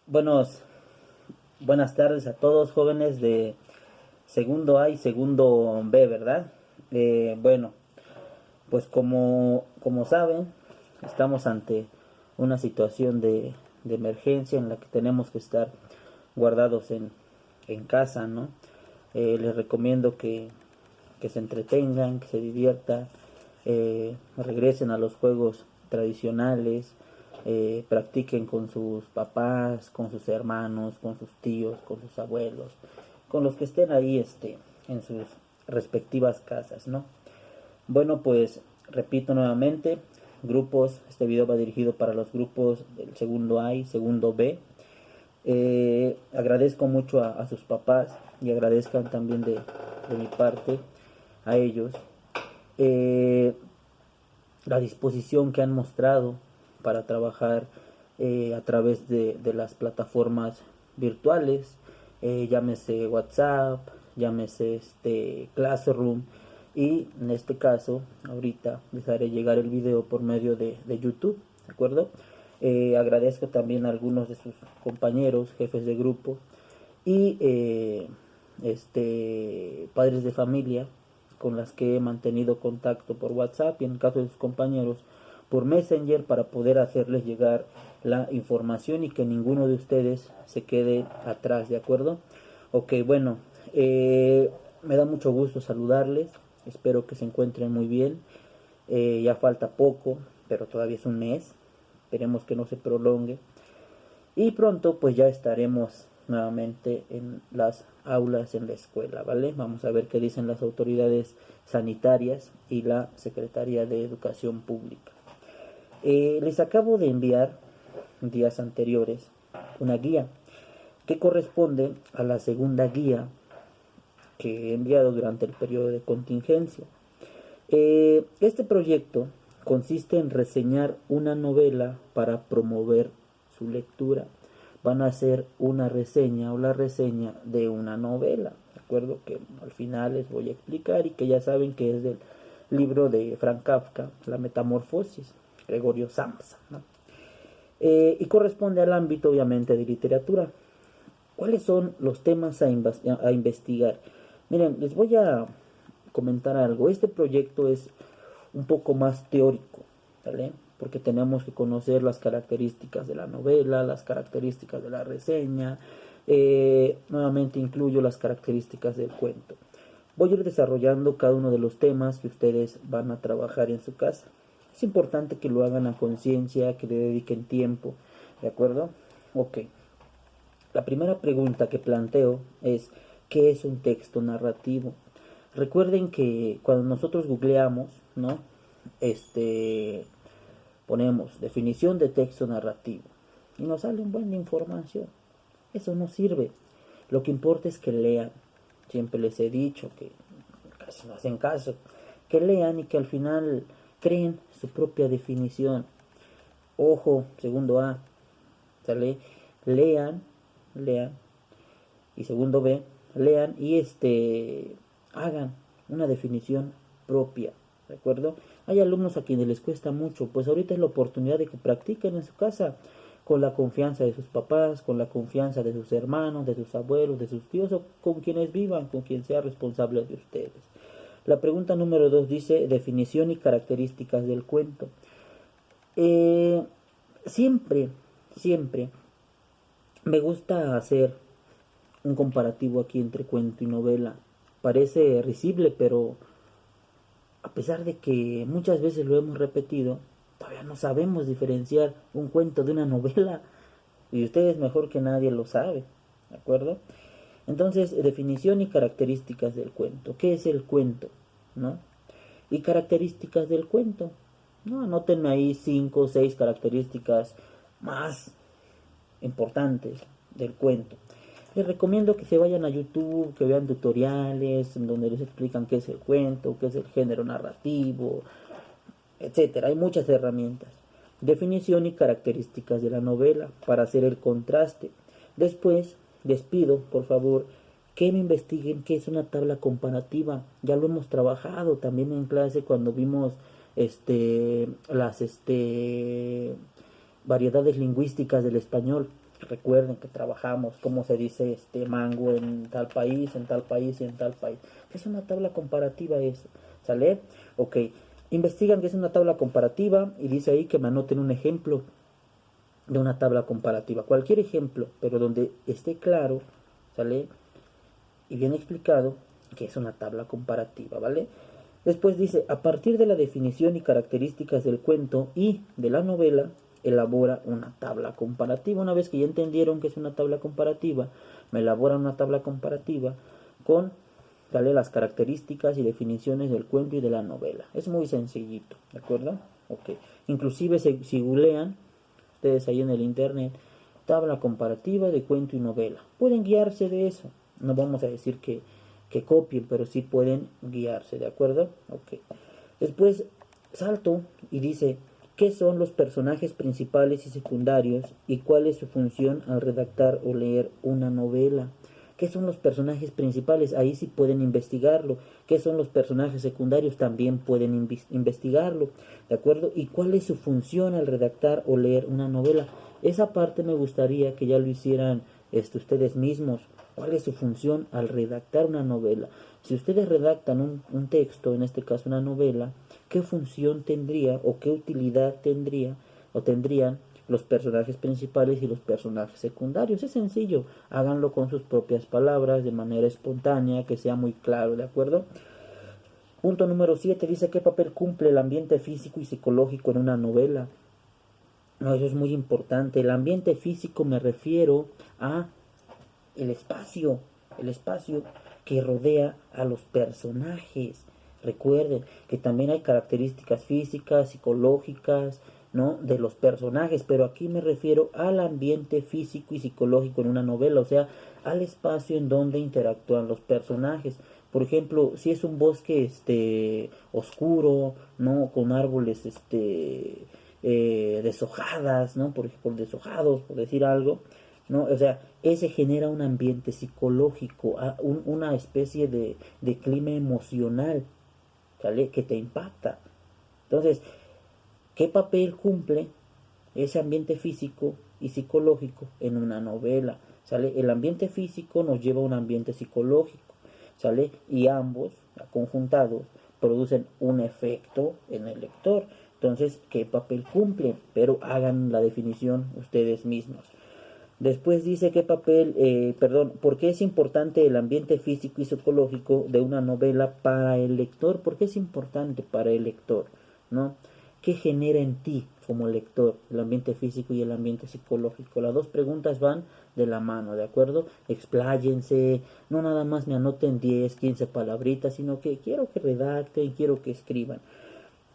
Buenas tardes a todos jóvenes de segundo A y segundo B, ¿verdad? Bueno, pues como saben, estamos ante una situación de emergencia en la que tenemos que estar guardados en casa, ¿no? Les recomiendo que se entretengan, que se diviertan, regresen a los juegos tradicionales, practiquen con sus papás, con sus hermanos, con sus tíos, con sus abuelos, con los que estén ahí en sus respectivas casas, ¿no? Bueno, pues repito nuevamente, este video va dirigido para los grupos del segundo A y segundo B. Agradezco mucho a sus papás y agradezcan también de mi parte a ellos eh, la disposición que han mostrado para trabajar a través de las plataformas virtuales, llámese WhatsApp, llámese Classroom, y en este caso ahorita les haré llegar el video por medio de YouTube, ¿de acuerdo? Agradezco también a algunos de sus compañeros, jefes de grupo y padres de familia con las que he mantenido contacto por WhatsApp, y en el caso de sus compañeros por Messenger, para poder hacerles llegar la información y que ninguno de ustedes se quede atrás, ¿de acuerdo? Ok, bueno, me da mucho gusto saludarles, espero que se encuentren muy bien. Ya falta poco, pero todavía es un mes, esperemos que no se prolongue. Y pronto pues ya estaremos nuevamente en las aulas, en la escuela, ¿vale? Vamos a ver qué dicen las autoridades sanitarias y la Secretaría de Educación Pública. Les acabo de enviar días anteriores una guía que corresponde a la segunda guía que he enviado durante el periodo de contingencia. Este proyecto consiste en reseñar una novela para promover su lectura. Van a hacer una reseña o la reseña de una novela, ¿de acuerdo? Que al final les voy a explicar y que ya saben que es del libro de Franz Kafka, La Metamorfosis, Gregorio Samsa, ¿no? Y corresponde al ámbito, obviamente, de literatura. ¿Cuáles son los temas a investigar? Miren, les voy a comentar algo. Este proyecto es un poco más teórico, ¿vale? Porque tenemos que conocer las características de la novela, las características de la reseña, nuevamente incluyo las características del cuento. Voy a ir desarrollando cada uno de los temas que ustedes van a trabajar en su casa. Es importante que lo hagan a conciencia, que le dediquen tiempo, ¿de acuerdo? Ok. La primera pregunta que planteo es, ¿qué es un texto narrativo? Recuerden que cuando nosotros googleamos, ¿no? Ponemos definición de texto narrativo y nos sale un buen de información. Eso no sirve. Lo que importa es que lean. Siempre les he dicho que casi no hacen caso. Que lean y que al final creen su propia definición. Ojo, segundo A, ¿sale? Lean, lean. Y segundo B, lean y hagan una definición propia, ¿de acuerdo? Hay alumnos a quienes les cuesta mucho, pues ahorita es la oportunidad de que practiquen en su casa, con la confianza de sus papás, con la confianza de sus hermanos, de sus abuelos, de sus tíos, o con quienes vivan, con quien sea responsable de ustedes. La pregunta número 2 dice definición y características del cuento. Eh, siempre, siempre me gusta hacer un comparativo aquí entre cuento y novela. Parece risible, pero a pesar de que muchas veces lo hemos repetido, todavía no sabemos diferenciar un cuento de una novela. Y ustedes mejor que nadie lo saben, ¿de acuerdo? Entonces, definición y características del cuento. ¿Qué es el cuento? ¿No? Y características del cuento. No, anoten ahí 5 o 6 características más importantes del cuento. Les recomiendo que se vayan a YouTube, que vean tutoriales en donde les explican qué es el cuento, qué es el género narrativo, etcétera. Hay muchas herramientas. Definición y características de la novela para hacer el contraste. Después, les pido, por favor, que me investiguen qué es una tabla comparativa. Ya lo hemos trabajado también en clase cuando vimos las variedades lingüísticas del español. Recuerden que trabajamos cómo se dice mango en tal país, en tal país y en tal país. Es una tabla comparativa eso, ¿sale? Ok, investigan que es una tabla comparativa y dice ahí que me anoten un ejemplo de una tabla comparativa. Cualquier ejemplo, pero donde esté claro, ¿sale? Y bien explicado que es una tabla comparativa, ¿vale? Después dice, a partir de la definición y características del cuento y de la novela, elabora una tabla comparativa. Una vez que ya entendieron que es una tabla comparativa, me elabora una tabla comparativa con, ¿vale?, las características y definiciones del cuento y de la novela. Es muy sencillito, ¿de acuerdo? Ok. Inclusive si googlean ustedes ahí en el internet, tabla comparativa de cuento y novela, pueden guiarse de eso. No vamos a decir que copien, pero sí pueden guiarse, ¿de acuerdo? Ok. Después salto y dice, ¿qué son los personajes principales y secundarios y cuál es su función al redactar o leer una novela? ¿Qué son los personajes principales? Ahí sí pueden investigarlo. ¿Qué son los personajes secundarios? También pueden investigarlo. ¿De acuerdo? ¿Y cuál es su función al redactar o leer una novela? Esa parte me gustaría que ya lo hicieran ustedes mismos. ¿Cuál es su función al redactar una novela? Si ustedes redactan un texto, en este caso una novela, ¿qué función tendría o qué utilidad tendría o tendrían los personajes principales y los personajes secundarios? Es sencillo, háganlo con sus propias palabras, de manera espontánea, que sea muy claro, ¿de acuerdo? Punto número 7 dice, ¿qué papel cumple el ambiente físico y psicológico en una novela? No, eso es muy importante. El ambiente físico me refiero a el espacio que rodea a los personajes. Recuerden que también hay características físicas, psicológicas, ¿no?, de los personajes, pero aquí me refiero al ambiente físico y psicológico en una novela, o sea, al espacio en donde interactúan los personajes. Por ejemplo, si es un bosque oscuro, ¿no?, con árboles deshojadas, ¿no?, por ejemplo, deshojados, por decir algo, ¿no? O sea, ese genera un ambiente psicológico, una especie de clima emocional, ¿vale?, que te impacta. Entonces, ¿qué papel cumple ese ambiente físico y psicológico en una novela? ¿Sale? El ambiente físico nos lleva a un ambiente psicológico, ¿sale? Y ambos, conjuntados, producen un efecto en el lector. Entonces, ¿qué papel cumple? Pero hagan la definición ustedes mismos. Después dice ¿por qué es importante el ambiente físico y psicológico de una novela para el lector? ¿Por qué es importante para el lector? ¿No? ¿Qué genera en ti como lector el ambiente físico y el ambiente psicológico? Las dos preguntas van de la mano, ¿de acuerdo? Expláyense, no nada más me anoten 10, 15 palabritas, sino que quiero que redacten, quiero que escriban.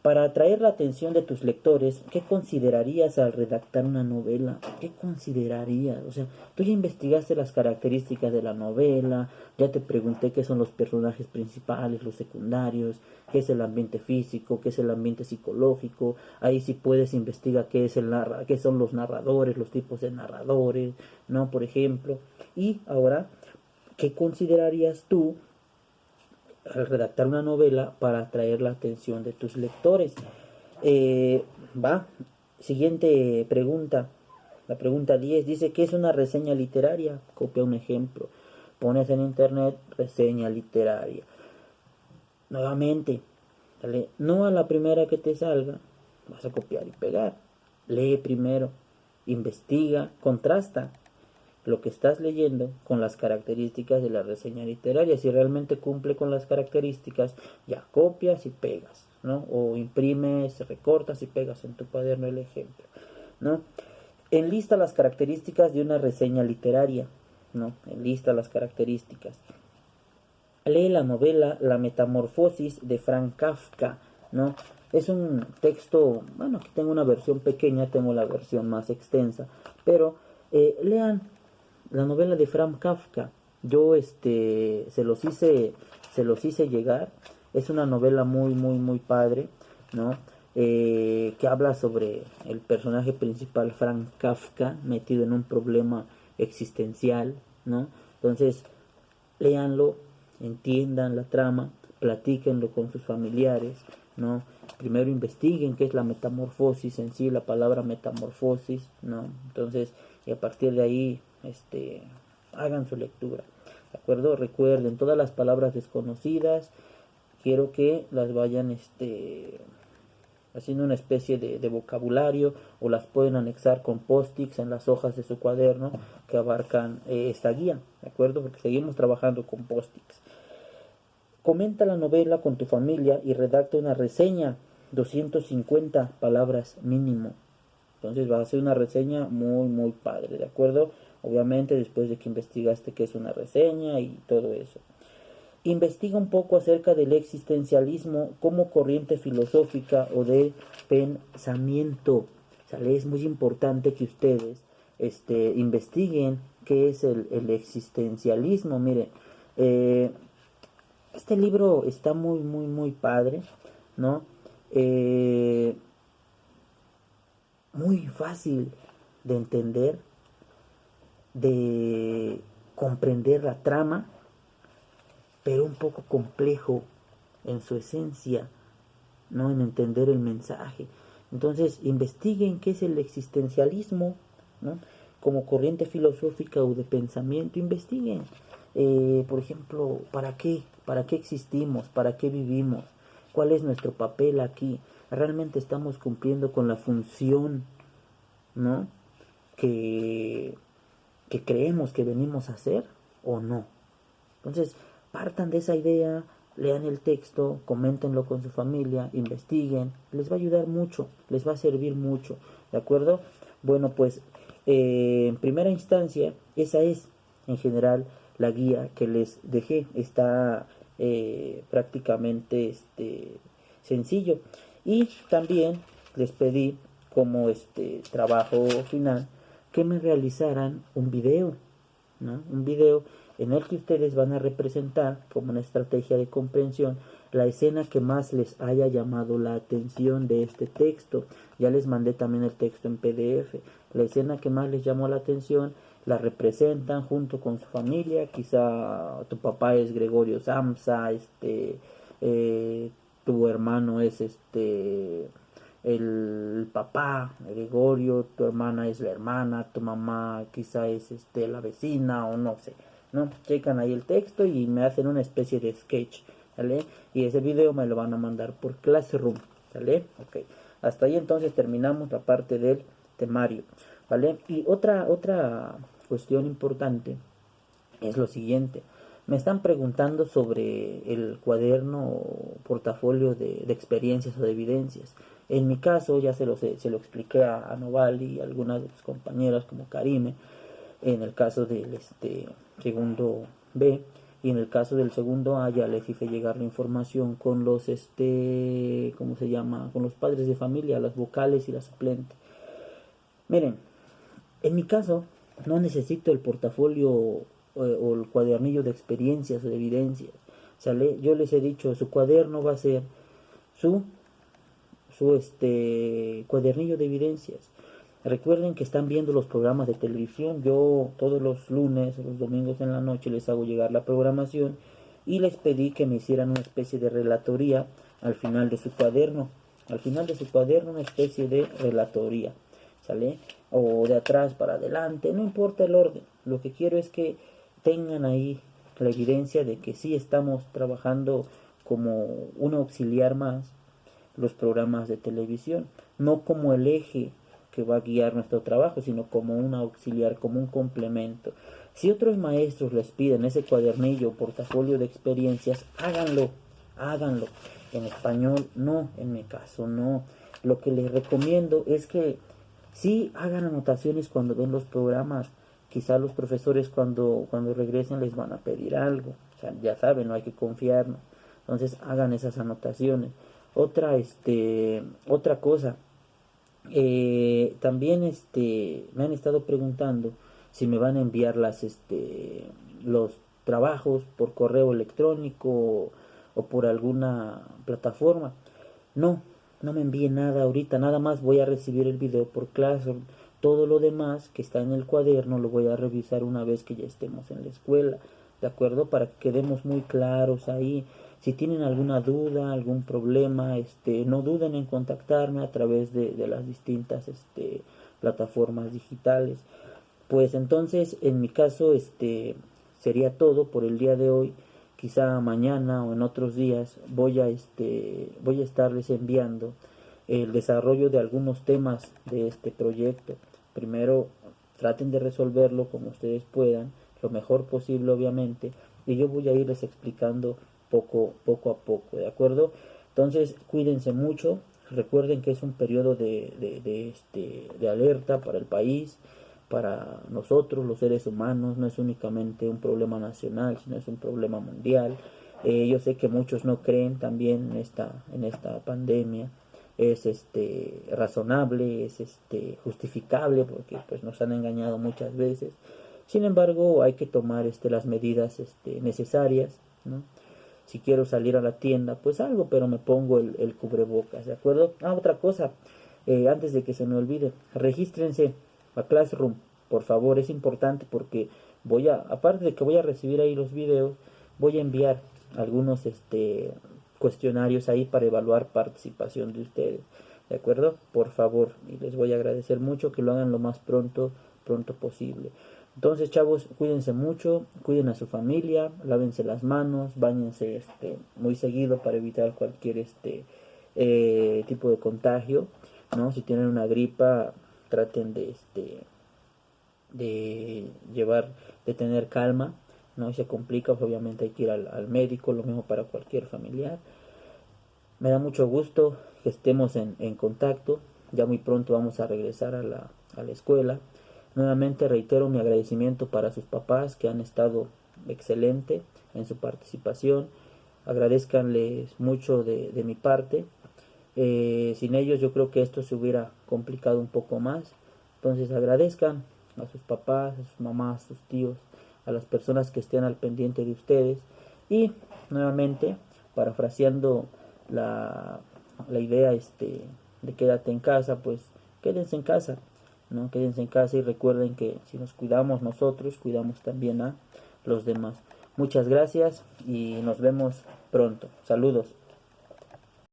Para atraer la atención de tus lectores, ¿qué considerarías al redactar una novela? ¿Qué considerarías? O sea, tú ya investigaste las características de la novela, ya te pregunté qué son los personajes principales, los secundarios, qué es el ambiente físico, qué es el ambiente psicológico. Ahí sí puedes investigar qué son los narradores, los tipos de narradores, ¿no? Por ejemplo. Y ahora, ¿qué considerarías tú al redactar una novela para atraer la atención de tus lectores? Va, siguiente pregunta. La pregunta 10 dice, ¿qué es una reseña literaria? Copia un ejemplo. Pones en internet reseña literaria. Nuevamente, ¿vale? No a la primera que te salga vas a copiar y pegar. Lee primero, investiga, contrasta lo que estás leyendo con las características de la reseña literaria. Si realmente cumple con las características, ya copias y pegas, ¿no? O imprimes, recortas y pegas en tu cuaderno el ejemplo, ¿no? Enlista las características de una reseña literaria, ¿no? Enlista las características. Lee la novela La Metamorfosis de Franz Kafka, ¿no? Es un texto, bueno, aquí tengo una versión pequeña, tengo la versión más extensa, pero lean la novela de Franz Kafka. Yo se los hice llegar. Es una novela muy muy muy padre, ¿no? Que habla sobre el personaje principal, Franz Kafka, metido en un problema existencial, ¿no? Entonces, léanlo, entiendan la trama, platíquenlo con sus familiares, ¿no? Primero investiguen qué es la metamorfosis en sí, la palabra metamorfosis, ¿no? Entonces, y a partir de ahí, hagan su lectura, ¿de acuerdo? Recuerden, todas las palabras desconocidas, quiero que las vayan, haciendo una especie de vocabulario, o las pueden anexar con post-its en las hojas de su cuaderno que abarcan esta guía, ¿de acuerdo? Porque seguimos trabajando con post-its. Comenta la novela con tu familia y redacta una reseña, 250 palabras mínimo. Entonces va a ser una reseña muy, muy padre, ¿de acuerdo? Obviamente después de que investigaste qué es una reseña y todo eso. Investiga un poco acerca del existencialismo como corriente filosófica o de pensamiento. ¿Sale? Es muy importante que ustedes investiguen qué es el existencialismo. Miren, este libro está muy, muy, muy padre, ¿no? Muy fácil de entender, de comprender la trama, pero un poco complejo en su esencia, ¿no? En entender el mensaje. Entonces, investiguen qué es el existencialismo, ¿no? Como corriente filosófica o de pensamiento, investiguen. Por ejemplo, ¿para qué? ¿Para qué existimos? ¿Para qué vivimos? ¿Cuál es nuestro papel aquí? ¿Realmente estamos cumpliendo con la función, ¿no? que, que creemos que venimos a hacer o no? Entonces, partan de esa idea, lean el texto, coméntenlo con su familia, investiguen, les va a ayudar mucho, les va a servir mucho, ¿de acuerdo? Bueno, pues en primera instancia, esa es en general la guía que les dejé. Está prácticamente sencillo. Y también les pedí como trabajo final que me realizaran un video, ¿no? Un video en el que ustedes van a representar como una estrategia de comprensión la escena que más les haya llamado la atención de este texto. Ya les mandé también el texto en PDF. La escena que más les llamó la atención la representan junto con su familia. Quizá tu papá es Gregorio Samsa, tu hermano es el papá, Gregorio, tu hermana es la hermana, tu mamá quizá es la vecina, o no sé, ¿no? Checan ahí el texto y me hacen una especie de sketch, ¿vale? Y ese video me lo van a mandar por Classroom, ¿vale? Ok. Hasta ahí entonces terminamos la parte del temario, ¿vale? Y otra cuestión importante es lo siguiente. Me están preguntando sobre el cuaderno o portafolio de experiencias o de evidencias. En mi caso, ya se lo expliqué a Noval y a algunas de sus compañeras como Karime, en el caso del segundo B, y en el caso del segundo A ya les hice llegar la información con los ¿cómo se llama? Con los padres de familia, las vocales y la suplente. Miren, en mi caso no necesito el portafolio o el cuadernillo de experiencias o de evidencias. ¿Sale? Yo les he dicho, su cuaderno va a ser su cuadernillo de evidencias. Recuerden que están viendo los programas de televisión. Yo todos los lunes, los domingos en la noche les hago llegar la programación y les pedí que me hicieran una especie de relatoría al final de su cuaderno. Al final de su cuaderno una especie de relatoría, ¿sale? O de atrás para adelante, no importa el orden. Lo que quiero es que tengan ahí la evidencia de que sí estamos trabajando como un auxiliar más los programas de televisión, no como el eje que va a guiar nuestro trabajo, sino como un auxiliar, como un complemento. Si otros maestros les piden ese cuadernillo o portafolio de experiencias, háganlo, háganlo. En español no, en mi caso no. Lo que les recomiendo es que sí hagan anotaciones cuando ven los programas. Quizá los profesores cuando regresen les van a pedir algo. O sea, ya saben, no hay que confiarnos. Entonces hagan esas anotaciones. Otra cosa, también me han estado preguntando si me van a enviar los trabajos por correo electrónico o por alguna plataforma. No, no me envíen nada ahorita, nada más voy a recibir el video por Classroom. Todo lo demás que está en el cuaderno lo voy a revisar una vez que ya estemos en la escuela, ¿de acuerdo? Para que quedemos muy claros ahí. Si tienen alguna duda, algún problema, no duden en contactarme a través de las distintas plataformas digitales. Pues entonces, en mi caso, sería todo por el día de hoy. Quizá mañana o en otros días voy a estarles enviando el desarrollo de algunos temas de este proyecto. Primero, traten de resolverlo como ustedes puedan, lo mejor posible obviamente, y yo voy a irles explicando poco a poco, ¿de acuerdo? Entonces, cuídense mucho, recuerden que es un periodo de alerta para el país, para nosotros los seres humanos, no es únicamente un problema nacional, sino es un problema mundial. Yo sé que muchos no creen también en esta pandemia, es razonable, es justificable, porque pues nos han engañado muchas veces. Sin embargo, hay que tomar las medidas necesarias, ¿no? Si quiero salir a la tienda, pues salgo, pero me pongo el cubrebocas, ¿de acuerdo? Otra cosa, antes de que se me olvide, regístrense a Classroom, por favor, es importante porque aparte de que voy a recibir ahí los videos, voy a enviar algunos cuestionarios ahí para evaluar participación de ustedes, ¿de acuerdo? Por favor, y les voy a agradecer mucho que lo hagan lo más pronto posible. Entonces, chavos, cuídense mucho, cuiden a su familia, lávense las manos, báñense muy seguido para evitar cualquier tipo de contagio, ¿no? Si tienen una gripa, traten de tener calma, ¿no? Si se complica, pues obviamente hay que ir al médico, lo mismo para cualquier familiar. Me da mucho gusto que estemos en contacto, ya muy pronto vamos a regresar a la escuela. Nuevamente reitero mi agradecimiento para sus papás que han estado excelente en su participación. Agradezcanles mucho de mi parte. Sin ellos yo creo que esto se hubiera complicado un poco más. Entonces agradezcan a sus papás, a sus mamás, a sus tíos, a las personas que estén al pendiente de ustedes. Y nuevamente, parafraseando la idea de quédate en casa, pues quédense en casa, ¿no? Quédense en casa y recuerden que si nos cuidamos nosotros, cuidamos también a los demás. Muchas gracias y nos vemos pronto. Saludos.